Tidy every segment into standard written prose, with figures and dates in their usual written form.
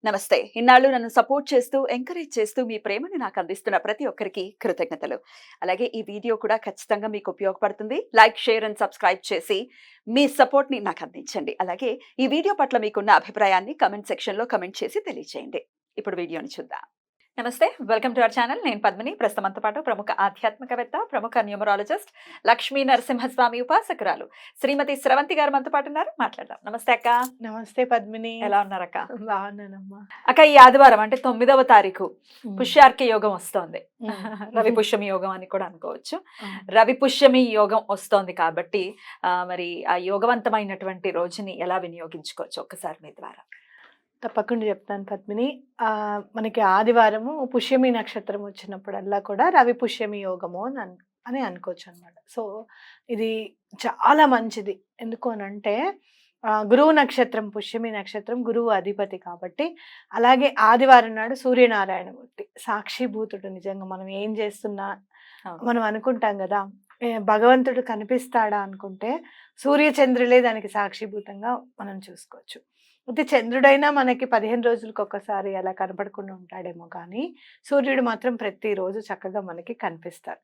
నమస్తే. ఇన్నాళ్ళు నన్ను సపోర్ట్ చేస్తూ, ఎంకరేజ్ చేస్తూ మీ ప్రేమని నాకు అందిస్తున్న ప్రతి ఒక్కరికి కృతజ్ఞతలు. అలాగే ఈ వీడియో కూడా ఖచ్చితంగా మీకు ఉపయోగపడుతుంది. లైక్, షేర్ అండ్ సబ్స్క్రైబ్ చేసి మీ సపోర్ట్‌ని నాకు అందించండి. అలాగే ఈ వీడియో పట్ల మీకున్న అభిప్రాయాన్ని కామెంట్ సెక్షన్‌లో కామెంట్ చేసి తెలియజేయండి. ఇప్పుడు వీడియోని చూద్దాం. నమస్తే. Welcome to our channel. నేను పద్మిని. ప్రస్తుతం మనతో పాటు ప్రముఖ ఆధ్యాత్మికవేత్త, ప్రముఖ న్యూమరాలజిస్ట్, లక్ష్మీ నరసింహస్వామి ఉపాసకురాలు శ్రీమతి స్రవంతి గారు మనతో పాటు ఉన్నారు. మాట్లాడదాం. నమస్తే అక్క. నమస్తే పద్మిని. ఎలా ఉన్నారక్క? బాగున్నానమ్మా. అక్క, ఈ ఆదివారం అంటే 9వ తారీఖు పుష్యార్క యోగం వస్తోంది. రవి పుష్యమి యోగం అని కూడా అనుకోవచ్చు. రవి పుష్యమి యోగం వస్తోంది కాబట్టి మరి ఆ యోగవంతమైనటువంటి రోజుని ఎలా వినియోగించుకోవచ్చు ఒక్కసారి మీ ద్వారా? తప్పకుండా చెప్తాను పద్మిని. మనకి ఆదివారము పుష్యమి నక్షత్రం వచ్చినప్పుడల్లా కూడా రవి పుష్యమి యోగము అని అనుకోవచ్చు అనమాట. సో ఇది చాలా మంచిది. ఎందుకు అనంటే గురువు నక్షత్రం, పుష్యమి నక్షత్రం గురువు అధిపతి కాబట్టి. అలాగే ఆదివారం నాడు సూర్యనారాయణమూర్తి సాక్షిభూతుడు. నిజంగా మనం ఏం చేస్తున్నా మనం అనుకుంటాం కదా, భగవంతుడు కనిపిస్తాడా అనుకుంటే సూర్యచంద్రులే దానికి సాక్షిభూతంగా మనం చూసుకోవచ్చు. అయితే చంద్రుడైనా మనకి 15 రోజులకు ఒక్కసారి అలా కనపడకుండా ఉంటాడేమో, కానీ సూర్యుడు మాత్రం ప్రతిరోజు చక్కగా మనకి కనిపిస్తారు.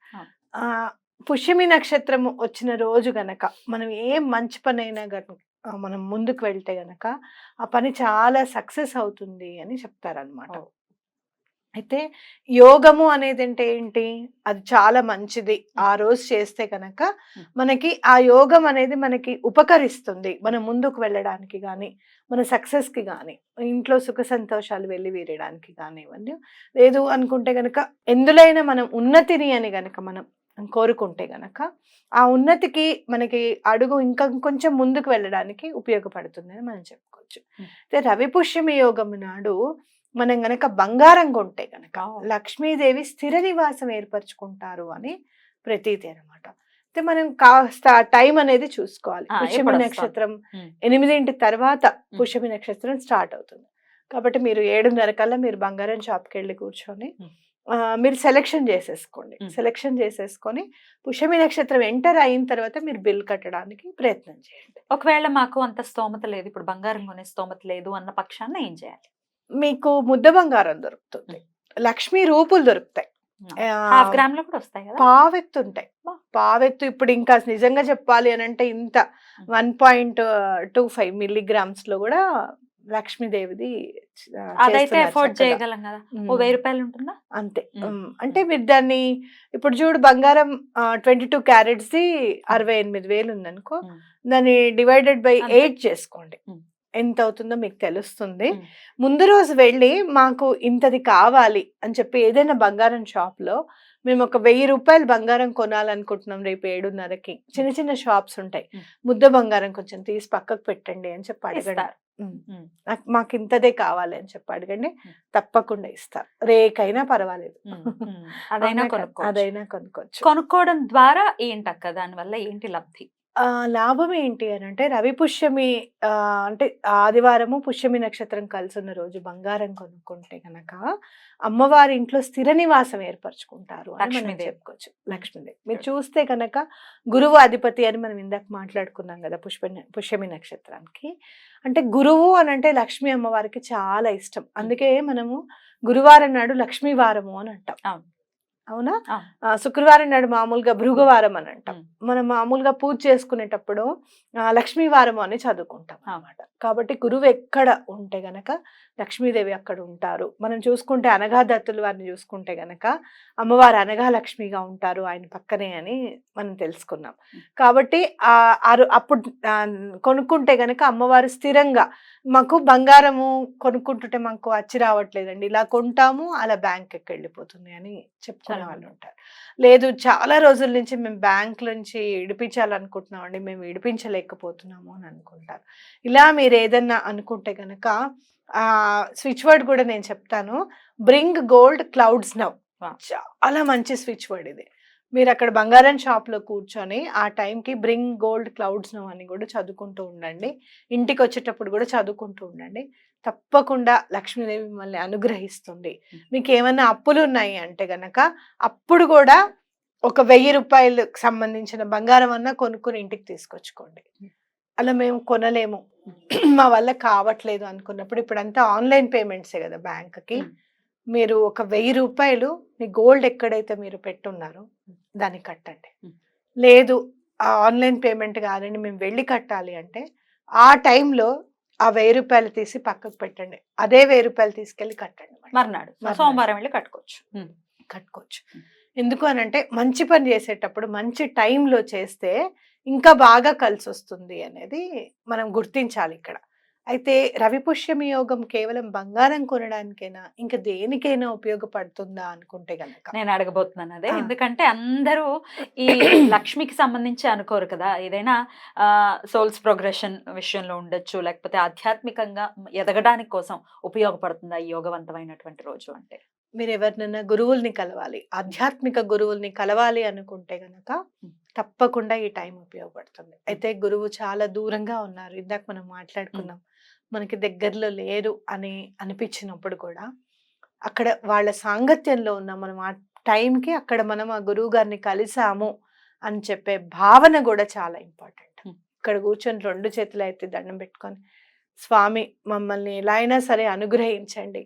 పుష్యమి నక్షత్రం వచ్చిన రోజు గనక మనం ఏ మంచి పని అయినా మనం ముందుకు వెళ్తే గనక ఆ పని చాలా సక్సెస్ అవుతుంది అని చెప్తారనమాట. అయితే యోగము అనేది అంటే ఏంటి? అది చాలా మంచిది. ఆ రోజు చేస్తే కనుక మనకి ఆ యోగం అనేది మనకి ఉపకరిస్తుంది. మనం ముందుకు వెళ్ళడానికి కానీ, మన సక్సెస్కి కానీ, ఇంట్లో సుఖ సంతోషాలు వెళ్ళి వీరడానికి కానివ్వండి. లేదు అనుకుంటే కనుక ఎందులైనా మనం ఉన్నతిని అని గనక మనం కోరుకుంటే గనక ఆ ఉన్నతికి మనకి అడుగు ఇంకా కొంచెం ముందుకు వెళ్ళడానికి ఉపయోగపడుతుంది అని మనం చెప్పుకోవచ్చు. అయితే రవి పుష్యమి యోగం నాడు మనం గనక బంగారం కొంటే గనక లక్ష్మీదేవి స్థిర నివాసం ఏర్పరచుకుంటారు అని ప్రతీతి అనమాట. అయితే మనం కాస్త టైం అనేది చూసుకోవాలి. పుష్యమి నక్షత్రం 8 తర్వాత పుష్యమి నక్షత్రం స్టార్ట్ అవుతుంది కాబట్టి మీరు 7:30 కల్లా మీరు బంగారం షాప్కి వెళ్ళి కూర్చొని మీరు సెలెక్షన్ చేసేసుకొని పుష్యమి నక్షత్రం ఎంటర్ అయిన తర్వాత మీరు బిల్ కట్టడానికి ప్రయత్నం చేయండి. ఒకవేళ మాకు అంత స్తోమత లేదు, ఇప్పుడు బంగారం కొనే స్తోమత లేదు అన్న పక్షాన ఏం చేయాలి? మీకు ముద్ద బంగారం దొరుకుతుంది, లక్ష్మీ రూపులు దొరుకుతాయి, ½ గ్రామ్ లో కూడా వస్తాయి కదా, పావెత్తు ఉంటాయి. పావెత్తు ఇప్పుడు ఇంకా నిజంగా చెప్పాలి అని అంటే ఇంత 1.25 మిల్లీగ్రామ్స్ లో కూడా లక్ష్మీదేవిది అదైతే అఫోర్డ్ చేయగలం కదా. ₹1000 ఉంటుందా? అంతే. అంటే మీరు దాన్ని ఇప్పుడు చూడు, బంగారం 22 క్యారెట్స్ 68,000 ఉందనుకో, దాన్ని డివైడెడ్ బై 8 చేసుకోండి, ఎంత అవుతుందో మీకు తెలుస్తుంది. ముందు రోజు వెళ్ళి మాకు ఇంతది కావాలి అని చెప్పి ఏదైనా బంగారం షాప్ లో మేము ఒక ₹1000 బంగారం కొనాలనుకుంటున్నాం రేపు 7:30కి, చిన్న చిన్న షాప్స్ ఉంటాయి, ముద్ద బంగారం కొంచెం తీసి పక్కకు పెట్టండి అని చెప్పి అడగండి. మాకు ఇంతదే కావాలి అని చెప్పి అడగండి, తప్పకుండా ఇస్తారు. రేకైనా పర్వాలేదు, అదైనా కొనుక్కోవచ్చు. కొనుక్కోవడం ద్వారా ఏంటక్క, దాని వల్ల ఏంటి లబ్ధి? లాభం ఏంటి అని అంటే రవి పుష్యమి అంటే ఆదివారము పుష్యమి నక్షత్రం కలిసి ఉన్న రోజు బంగారం కొనుక్కుంటే గనక అమ్మవారి ఇంట్లో స్థిర నివాసం ఏర్పరచుకుంటారు అని మనం చెప్పుకోవచ్చు. లక్ష్మీదేవి మీరు చూస్తే కనుక గురువు అధిపతి అని మనం ఇందాక మాట్లాడుకున్నాం కదా పుష్యమి నక్షత్రానికి. అంటే గురువు అని అంటే లక్ష్మీ అమ్మవారికి చాలా ఇష్టం. అందుకే మనము గురువారం నాడు లక్ష్మీ వారము అని అంటాం, అవునా? శుక్రవారం నాడు మామూలుగా భృగువారం అని అంటాం. మనం మామూలుగా పూజ చేసుకునేటప్పుడు లక్ష్మీవారం అని చదువుకుంటాం అన్నమాట. కాబట్టి గురువు ఎక్కడ ఉంటే గనక లక్ష్మీదేవి అక్కడ ఉంటారు. మనం చూసుకుంటే అనఘాదత్తులు వారిని చూసుకుంటే గనక అమ్మవారు అనఘా లక్ష్మిగా ఉంటారు ఆయన పక్కనే అని మనం తెలుసుకున్నాం. కాబట్టి అప్పుడు కొనుక్కుంటే గనక అమ్మవారు స్థిరంగా మాకు బంగారము కొనుక్కుంటుంటే మాకు అచ్చి రావట్లేదండి, ఇలా కొంటాము అలా బ్యాంక్కి వెళ్ళిపోతుంది అని చెప్పుకునే వాళ్ళు ఉంటారు. లేదు చాలా రోజుల నుంచి మేము బ్యాంక్ నుంచి విడిపించాలనుకుంటున్నామండి, మేము విడిపించలేకపోతున్నాము అని అనుకుంటారు. ఇలా మీరు ఏదన్నా అనుకుంటే గనక స్విచ్ వర్డ్ కూడా నేను చెప్తాను, బ్రింగ్ గోల్డ్ క్లౌడ్స్ నౌ. చాలా మంచి స్విచ్ వర్డ్ ఇది. మీరు అక్కడ బంగారం షాప్ లో కూర్చొని ఆ టైంకి బ్రింగ్ గోల్డ్ క్లౌడ్స్ నౌ అని కూడా చదువుకుంటూ ఉండండి. ఇంటికి వచ్చేటప్పుడు కూడా చదువుకుంటూ ఉండండి. తప్పకుండా లక్ష్మీదేవి మిమ్మల్ని అనుగ్రహిస్తుంది. మీకు ఏమైనా అప్పులు ఉన్నాయి అంటే గనక అప్పుడు కూడా ఒక ₹1000 సంబంధించిన బంగారం అన్నా కొనుక్కుని ఇంటికి తీసుకొచ్చుకోండి. అలా మేము కొనలేము, మా వల్ల కావట్లేదు అనుకున్నప్పుడు ఇప్పుడు అంతా ఆన్లైన్ పేమెంట్సే కదా బ్యాంక్కి. మీరు ఒక 1000 రూపాయలు మీ గోల్డ్ ఎక్కడైతే మీరు పెట్టున్నారో దాన్ని కట్టండి. లేదు ఆ ఆన్లైన్ పేమెంట్ కాదండి మేము వెళ్ళి కట్టాలి అంటే ఆ టైంలో ఆ 1000 రూపాయలు తీసి పక్కకు పెట్టండి. అదే 1000 రూపాయలు తీసుకెళ్ళి కట్టండి. మర్నాడు సోమవారం వెళ్ళి కట్టుకోవచ్చు. ఎందుకు అని అంటే మంచి పని చేసేటప్పుడు మంచి టైంలో చేస్తే ఇంకా బాగా కలిసి వస్తుంది అనేది మనం గుర్తించాలి ఇక్కడ. అయితే రవి పుష్యమి యోగం కేవలం బంగారం కొనడానికైనా ఇంకా దేనికైనా ఉపయోగపడుతుందా అనుకుంటే గనక నేను అడగబోతున్నాను అదే. ఎందుకంటే అందరూ ఈ లక్ష్మికి సంబంధించి అనుకోరు కదా. ఏదైనా సోల్స్ ప్రోగ్రెషన్ విషయంలో ఉండొచ్చు, లేకపోతే ఆధ్యాత్మికంగా ఎదగడానికి కోసం ఉపయోగపడుతుందా ఈ యోగవంతమైనటువంటి రోజు అంటే? మీరు ఎవరినైనా గురువుల్ని కలవాలి, ఆధ్యాత్మిక గురువుల్ని కలవాలి అనుకుంటే గనక తప్పకుండా ఈ టైం ఉపయోగపడుతుంది. అయితే గురువు చాలా దూరంగా ఉన్నారు, ఇందాక మనం మాట్లాడుకున్నాం, మనకి దగ్గరలో లేరు అని అనిపించినప్పుడు కూడా అక్కడ వాళ్ళ సాంగత్యంలో ఉన్న మనం ఆ టైంకి అక్కడ మనం ఆ గురువు గారిని కలిసాము అని చెప్పే భావన కూడా చాలా ఇంపార్టెంట్. ఇక్కడ కూర్చొని 2 చేతులు అయితే దండం పెట్టుకొని స్వామి మమ్మల్ని ఎలా అయినా సరే అనుగ్రహించండి,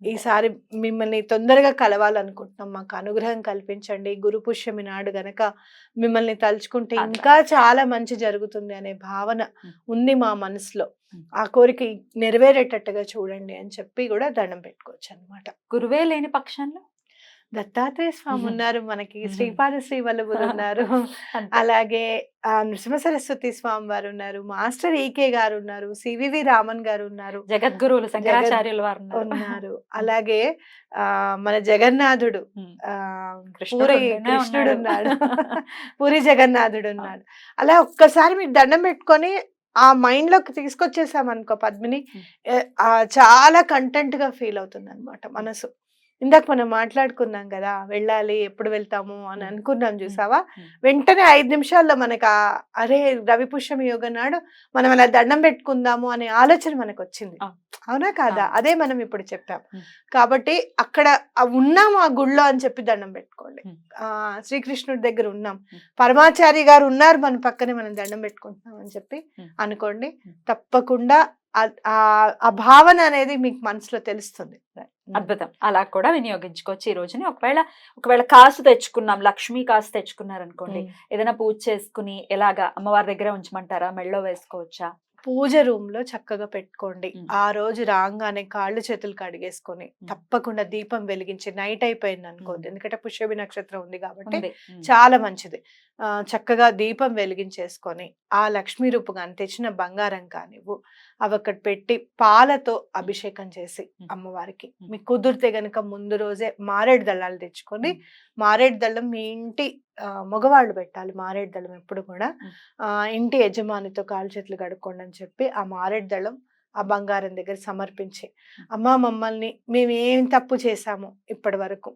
ఈసారి మిమ్మల్ని తొందరగా కలవాలనుకుంటున్నాం, మాకు అనుగ్రహం కల్పించండి, గురు పుష్యమి నాడు గనక మిమ్మల్ని తలుచుకుంటే ఇంకా చాలా మంచి జరుగుతుంది అనే భావన ఉంది మా మనసులో, ఆ కోరిక నెరవేరేటట్టుగా చూడండి అని చెప్పి కూడా దండం పెట్టుకోవచ్చు అన్నమాట. గురువే లేని పక్షంలో దత్తాత్రేయ స్వామి ఉన్నారు మనకి, శ్రీపాద శ్రీవల్లభులు ఉన్నారు, అలాగే నృసింహ సరస్వతి స్వామి వారు ఉన్నారు, మాస్టర్ ఈకే గారు ఉన్నారు, సివివి రామన్ గారు ఉన్నారు, జగద్గురువులు శంకరాచార్యులు వారు ఉన్నారు, అలాగే మన జగన్నాథుడు పూరి కృష్ణుడు ఉన్నాడు, పూరి జగన్నాథుడు ఉన్నాడు. అలా ఒక్కసారి మీరు దండం పెట్టుకొని ఆ మైండ్ లోకి తీసుకొచ్చేసామనుకో పద్మిని, చాలా కంటెంట్ గా ఫీల్ అవుతుంది అనమాట మనసు. ఇందాక మనం మాట్లాడుకున్నాం కదా వెళ్ళాలి ఎప్పుడు వెళ్తాము అని అనుకున్నాం చూసావా, వెంటనే 5 నిమిషాల్లో మనకు అరే రవి పుష్యమి యోగం నాడు మనం అలా దండం పెట్టుకుందాము అనే ఆలోచన మనకు వచ్చింది, అవునా కాదా? అదే మనం ఇప్పుడు చెప్పాం. కాబట్టి అక్కడ ఉన్నాము ఆ గుళ్ళో అని చెప్పి దండం పెట్టుకోండి. శ్రీకృష్ణుడి దగ్గర ఉన్నాం, పరమాచారి గారు ఉన్నారు మన పక్కనే, మనం దండం పెట్టుకుంటున్నాం అని చెప్పి అనుకోండి. తప్పకుండా ఆ భావన అనేది మీకు మనసులో తెలుస్తుంది. అద్భుతం. అలా కూడా వినియోగించుకోవచ్చు ఈ రోజుని. ఒకవేళ కాసు తెచ్చుకున్నాం, లక్ష్మీ కాసు తెచ్చుకున్నారనుకోండి, ఏదైనా పూజ చేసుకుని ఎలాగా అమ్మవారి దగ్గర ఉంచమంటారా, మెళ్ళో వేసుకోవచ్చా? పూజ రూమ్ లో చక్కగా పెట్టుకోండి. ఆ రోజు రాగానే కాళ్ళు చేతులు కడిగేసుకొని తప్పకుండా దీపం వెలిగించి, నైట్ అయిపోయింది అనుకోండి, ఎందుకంటే పుష్యమి నక్షత్రం ఉంది కాబట్టి చాలా మంచిది, చక్కగా దీపం వెలిగించేసుకొని ఆ లక్ష్మీ రూపంగా తెచ్చిన బంగారం కానివ్వు అవి అక్కడ పెట్టి పాలతో అభిషేకం చేసి అమ్మవారికి, మీకు కుదిరితే గనక ముందు రోజే మారేడు దళాలు తెచ్చుకొని, మారేడు దళం మీ ఇంటి మగవాళ్ళు పెట్టాలి. మారేడు దళం ఎప్పుడు కూడా ఇంటి యజమానితో కాలు చేతులు కడుక్కోండి అని చెప్పి ఆ మారేడు దళం ఆ బంగారం దగ్గర సమర్పించి, అమ్మ మమ్మల్ని మేము ఏం తప్పు చేశాము ఇప్పటి వరకు,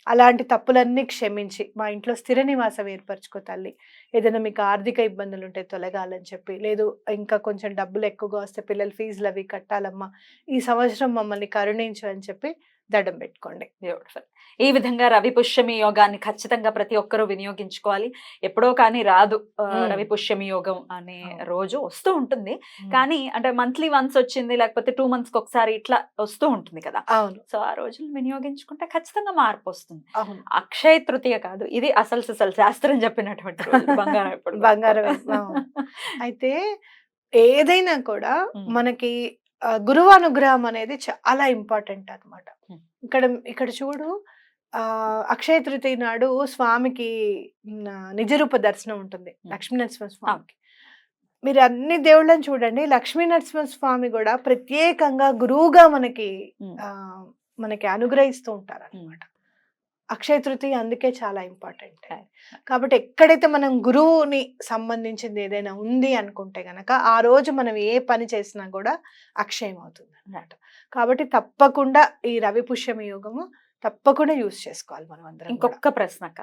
అలాంటి తప్పులన్నీ క్షమించి మా ఇంట్లో స్థిర నివాసం ఏర్పరచుకో తల్లి, ఏదైనా మీకు ఆర్థిక ఇబ్బందులు ఉంటే తొలగాలని చెప్పి, లేదు ఇంకా కొంచెం డబ్బులు ఎక్కువగా వస్తే పిల్లల ఫీజులు అవి కట్టాలమ్మా, ఈ సంవత్సరం మమ్మల్ని కరుణించు అని చెప్పి దండం పెట్టుకోండి. బ్యూటిఫుల్. ఈ విధంగా రవి పుష్యమి యోగాన్ని ఖచ్చితంగా ప్రతి ఒక్కరూ వినియోగించుకోవాలి. ఎప్పుడో కానీ రాదు రవి పుష్యమి యోగం అనే రోజు, వస్తూ ఉంటుంది కానీ అంటే మంత్లీ వన్స్ వచ్చింది, లేకపోతే 2 months కి ఒకసారి ఇట్లా వస్తూ ఉంటుంది కదా. అవును. సో ఆ రోజులు వినియోగించుకుంటే ఖచ్చితంగా మార్పు వస్తుంది. అక్షయ తృతీయ కాదు, ఇది అసలు శాస్త్రం చెప్పినటువంటి బంగారం ఎప్పుడు బంగారం. అయితే ఏదైనా కూడా మనకి గురువు అనుగ్రహం అనేది చాలా ఇంపార్టెంట్ అన్నమాట. ఇక్కడ చూడు, అక్షయ తృతీయ నాడు స్వామికి నిజరూప దర్శనం ఉంటుంది, లక్ష్మీ నరసింహ స్వామికి. మీరు అన్ని దేవుళ్ళని చూడండి, లక్ష్మీ నరసింహ స్వామి కూడా ప్రత్యేకంగా గురువుగా మనకి అనుగ్రహిస్తూ ఉంటారు అన్నమాట. అక్షయ తృతీయ అందుకే చాలా ఇంపార్టెంట్. కాబట్టి ఎక్కడైతే మనం గురువుని సంబంధించింది ఏదైనా ఉంది అనుకుంటే గనక ఆ రోజు మనం ఏ పని చేసినా కూడా అక్షయం అవుతుంది అన్నమాట. కాబట్టి తప్పకుండా ఈ రవి పుష్యమి యోగము తప్పకుండా యూజ్ చేసుకోవాలి మనం అందరం. ఇంకొక ప్రశ్నక,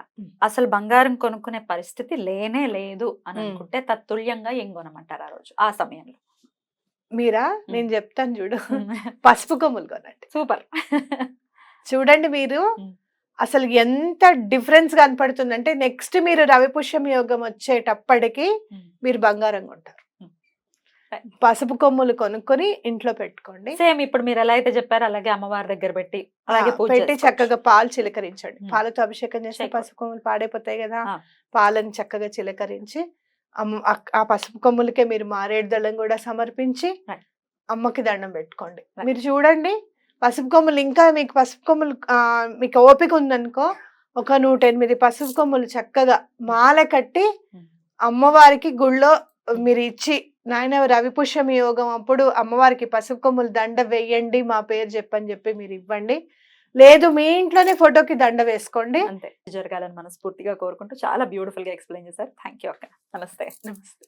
అసలు బంగారం కొనుక్కునే పరిస్థితి లేనే లేదు అని అనుకుంటే తత్తుల్యంగా ఏం కొనమంటారు ఆ రోజు, ఆ సమయంలో? మీరా, నేను చెప్తాను చూడు, పసుపు కొమ్ములు కొనండి. సూపర్. చూడండి మీరు అసలు ఎంత డిఫరెన్స్ కనపడుతుందంటే, నెక్స్ట్ మీరు రవి పుష్యమి యోగం వచ్చేటప్పటికి మీరు బంగారం కొంటారు. పసుపు కొమ్ములు కొనుక్కొని ఇంట్లో పెట్టుకోండి. సేమ్ ఇప్పుడు మీరు ఎలా అయితే చెప్పారో అలాగే అమ్మవారి దగ్గర పెట్టి అలాగే పూజ పెట్టి చేసుకోవచ్చు. చక్కగా పాలు చిలకరించండి. పాలతో అభిషేకం చేస్తే చేయకూడదు. పసుపు కొమ్ములు పాడైపోతాయి కదా. ఆ. పాలను చక్కగా చిలకరించి ఆ పసుపు కొమ్ములకే మీరు మారేడు దళం కూడా సమర్పించి Right. అమ్మకి దండం పెట్టుకోండి. Right. మీరు చూడండి పసుపు కొమ్ములు ఇంకా మీకు పసుపు కొమ్ములు మీకు ఓపిక ఉందనుకో ఒక 108 పసుపు కొమ్ములు చక్కగా మాల కట్టి అమ్మవారికి గుళ్ళో మీరు ఇచ్చి నాయన రవి పుష్యమి యోగం అప్పుడు అమ్మవారికి పసుపు కొమ్ములు దండ వేయండి మా పేరు చెప్పని చెప్పి మీరు ఇవ్వండి. లేదు మీ ఇంట్లోనే ఫోటోకి దండ వేసుకోండి. అంతే జరగాలని మనస్ఫూర్తిగా కోరుకుంటూ చాలా బ్యూటిఫుల్ గా ఎక్స్ప్లెయిన్ చేశారు. థ్యాంక్ యూ అక్క. నమస్తే. నమస్తే.